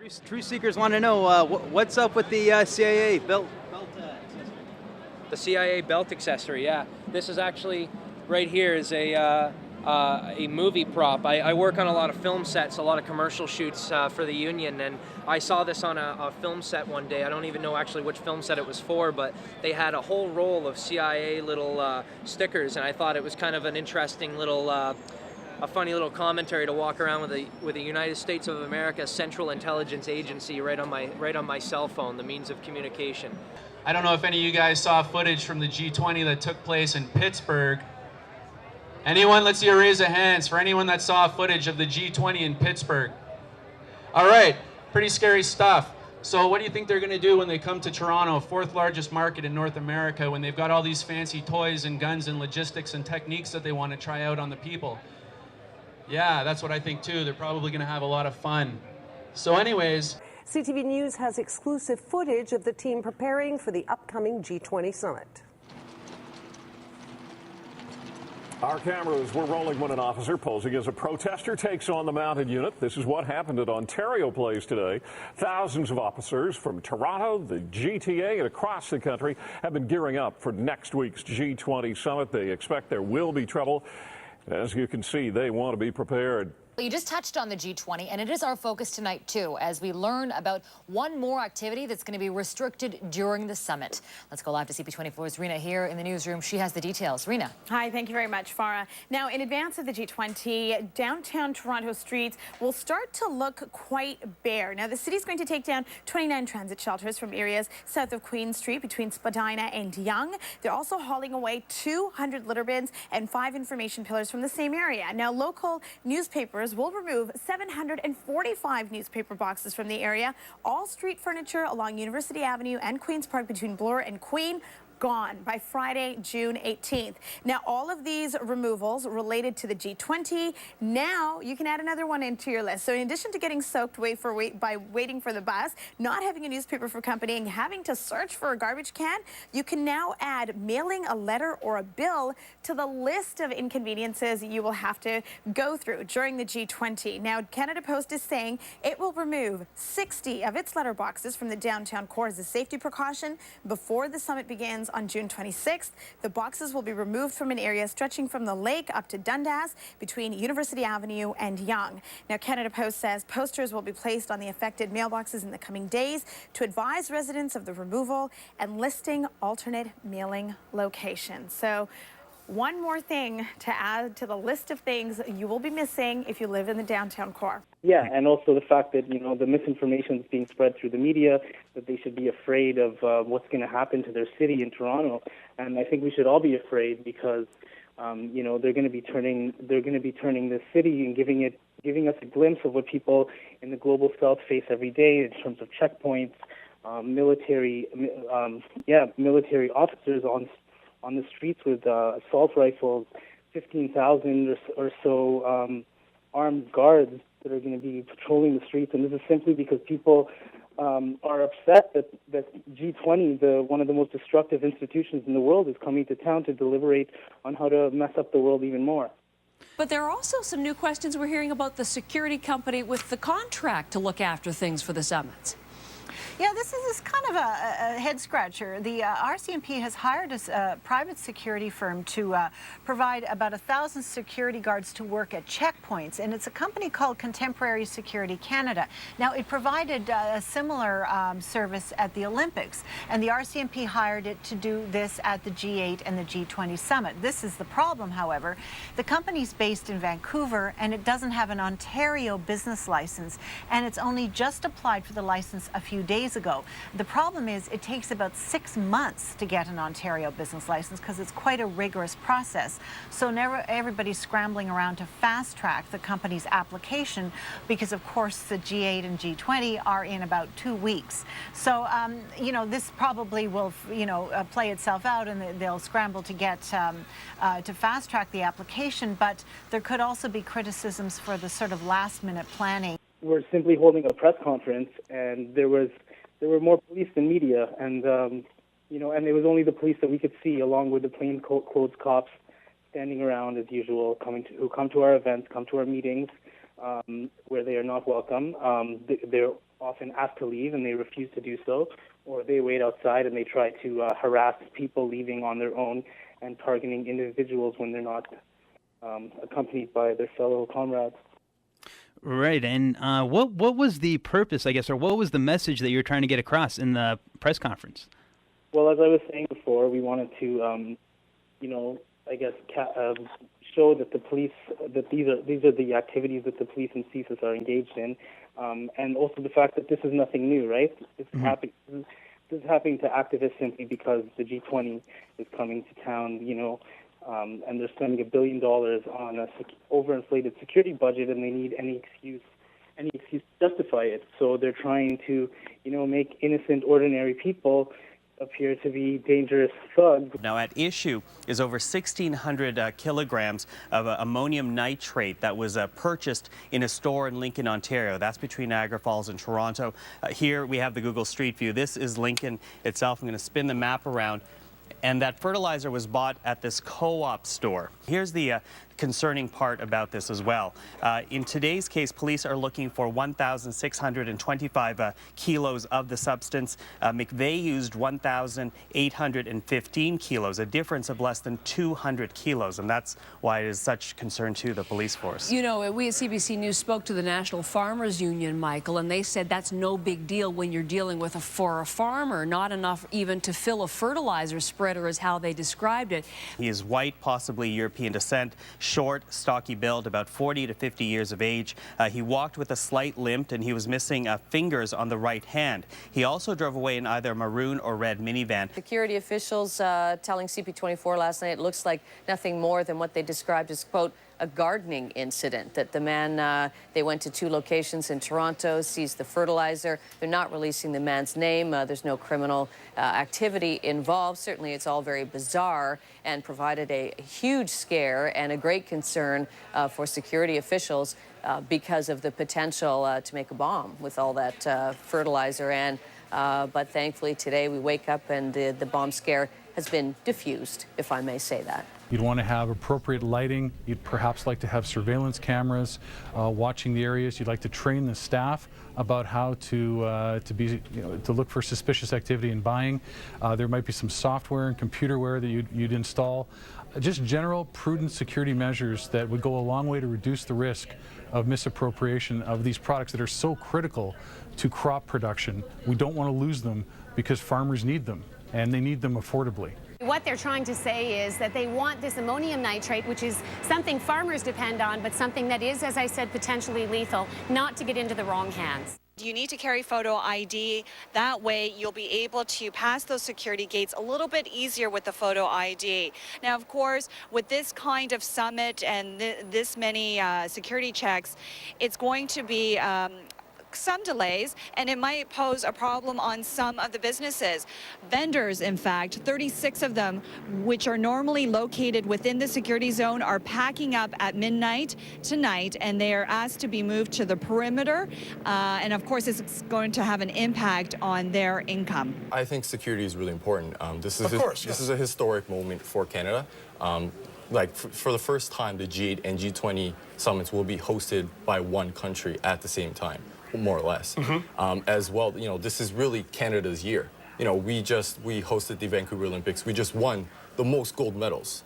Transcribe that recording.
Truth seekers want to know what's up with the CIA belt accessory. The CIA belt accessory, yeah. This is actually right here is a movie prop. I work on a lot of film sets, a lot of commercial shoots for the union, and I saw this on a film set one day. I don't even know actually which film set it was for, but they had a whole roll of CIA little stickers, and I thought it was kind of an interesting little a funny little commentary to walk around with the United States of America Central Intelligence Agency right on my cell phone, the means of communication. I don't know if any of you guys saw footage from the G20 that took place in Pittsburgh. Anyone? Let's see a raise of hands for anyone that saw footage of the G20 in Pittsburgh. All right, pretty scary stuff. So what do you think they're going to do when they come to Toronto, fourth largest market in North America, when they've got all these fancy toys and guns and logistics and techniques that they want to try out on the people? Yeah, that's what I think too. They're probably going to have a lot of fun. So anyways, CTV News has exclusive footage of the team preparing for the upcoming G20 summit. Our cameras were rolling when an officer posing as a protester takes on the mounted unit. This is what happened at Ontario Place today. Thousands of officers from Toronto, the GTA, and across the country have been gearing up for next week's G20 summit. They expect there will be trouble. As you can see, they want to be prepared. You just touched on the G20, and it is our focus tonight, too, as we learn about one more activity that's going to be restricted during the summit. Let's go live to CP24's Rena here in the newsroom. She has the details. Rena. Hi, thank you very much, Farah. Now, in advance of the G20, downtown Toronto streets will start to look quite bare. Now, the city's going to take down 29 transit shelters from areas south of Queen Street between Spadina and Yonge. They're also hauling away 200 litter bins and 5 information pillars from the same area. Now, local newspapers will remove 745 newspaper boxes from the area. All street furniture along University Avenue and Queen's Park between Bloor and Queen gone by Friday, June 18th. Now, all of these removals related to the G20, now you can add another one into your list. So in addition to getting soaked by waiting for the bus, not having a newspaper for company, and having to search for a garbage can, you can now add mailing a letter or a bill to the list of inconveniences you will have to go through during the G20. Now, Canada Post is saying it will remove 60 of its letterboxes from the downtown core as a safety precaution before the summit begins on June 26th. The boxes will be removed from an area stretching from the lake up to Dundas between University Avenue and Yonge. Now, Canada Post says posters will be placed on the affected mailboxes in the coming days to advise residents of the removal and listing alternate mailing locations. So, one more thing to add to the list of things you will be missing if you live in the downtown core. Yeah, and also the fact that, the misinformation is being spread through the media, that they should be afraid of what's going to happen to their city in Toronto. And I think we should all be afraid because, they're going to be turning the city and giving us a glimpse of what people in the global south face every day in terms of checkpoints, military officers on the streets with assault rifles, 15,000 or so armed guards that are going to be patrolling the streets. And this is simply because people are upset that G20, one of the most destructive institutions in the world, is coming to town to deliberate on how to mess up the world even more. But there are also some new questions we're hearing about the security company with the contract to look after things for the summits. Yeah, this is kind of a head-scratcher. The RCMP has hired a private security firm to provide about 1,000 security guards to work at checkpoints, and it's a company called Contemporary Security Canada. Now, it provided a similar service at the Olympics, and the RCMP hired it to do this at the G8 and the G20 summit. This is the problem, however. The company's based in Vancouver, and it doesn't have an Ontario business license, and it's only just applied for the license a few days ago. The problem is it takes about 6 months to get an Ontario business license because it's quite a rigorous process. So everybody's scrambling around to fast track the company's application because, of course, the G8 and G20 are in about 2 weeks. So, this probably will, play itself out, and they'll scramble to get to fast track the application. But there could also be criticisms for the sort of last minute planning. We're simply holding a press conference, and there were more police than media, and and it was only the police that we could see, along with the plainclothes cops standing around as usual, who come to our events, come to our meetings, where they are not welcome. They're often ask to leave and they refuse to do so, or they wait outside and they try to harass people leaving on their own and targeting individuals when they're not accompanied by their fellow comrades. Right, and what was the purpose, I guess, or what was the message that you were trying to get across in the press conference? Well, as I was saying before, we wanted to, I guess, show that the police, that these are the activities that the police and CSIS are engaged in, and also the fact that this is nothing new, right? This is happening to activists simply because the G20 is coming to town, and they're spending $1 billion on a overinflated security budget, and they need any excuse to justify it. So they're trying to, make innocent, ordinary people appear to be dangerous thugs. Now at issue is over 1,600 kilograms of ammonium nitrate that was purchased in a store in Lincoln, Ontario. That's between Niagara Falls and Toronto. Here we have the Google Street View. This is Lincoln itself. I'm going to spin the map around. And that fertilizer was bought at this co-op store. Here's the concerning part about this as well. In today's case, police are looking for 1,625 kilos of the substance. McVeigh used 1,815 kilos, a difference of less than 200 kilos, and that's why it is such concern to the police force. We at CBC News spoke to the National Farmers Union, Michael, and they said that's no big deal when you're dealing with for a farmer, not enough even to fill a fertilizer spreader is how they described it. He is white, possibly European descent, short, stocky build, about 40 to 50 years of age. He walked with a slight limp and he was missing fingers on the right hand. He also drove away in either a maroon or red minivan. Security officials telling CP24 last night it looks like nothing more than what they described as, quote, a gardening incident, that the man, they went to 2 locations in Toronto, seized the fertilizer. They're not releasing the man's name. There's no criminal activity involved. Certainly it's all very bizarre and provided a huge scare and a great concern for security officials because of the potential to make a bomb with all that fertilizer. But thankfully today we wake up and the bomb scare has been diffused, if I may say that. You'd want to have appropriate lighting. You'd perhaps like to have surveillance cameras watching the areas. You'd like to train the staff about how to look for suspicious activity in buying. There might be some software and computerware that you'd install. Just general prudent security measures that would go a long way to reduce the risk of misappropriation of these products that are so critical to crop production. We don't want to lose them because farmers need them, and they need them affordably. What they're trying to say is that they want this ammonium nitrate, which is something farmers depend on, but something that is, as I said, potentially lethal, not to get into the wrong hands. You need to carry photo ID. That way you'll be able to pass those security gates a little bit easier with the photo ID. Now, of course, with this kind of summit and this many security checks, it's going to be some delays, and it might pose a problem on some of the businesses. Vendors, in fact, 36 of them, which are normally located within the security zone, are packing up at midnight tonight, and they are asked to be moved to the perimeter. And of course, it's going to have an impact on their income. I think security is really important. This is a historic moment for Canada. For the first time, the G8 and G20 summits will be hosted by one country at the same time, more or less. As well, this is really Canada's year. We hosted the Vancouver Olympics. We just won the most gold medals.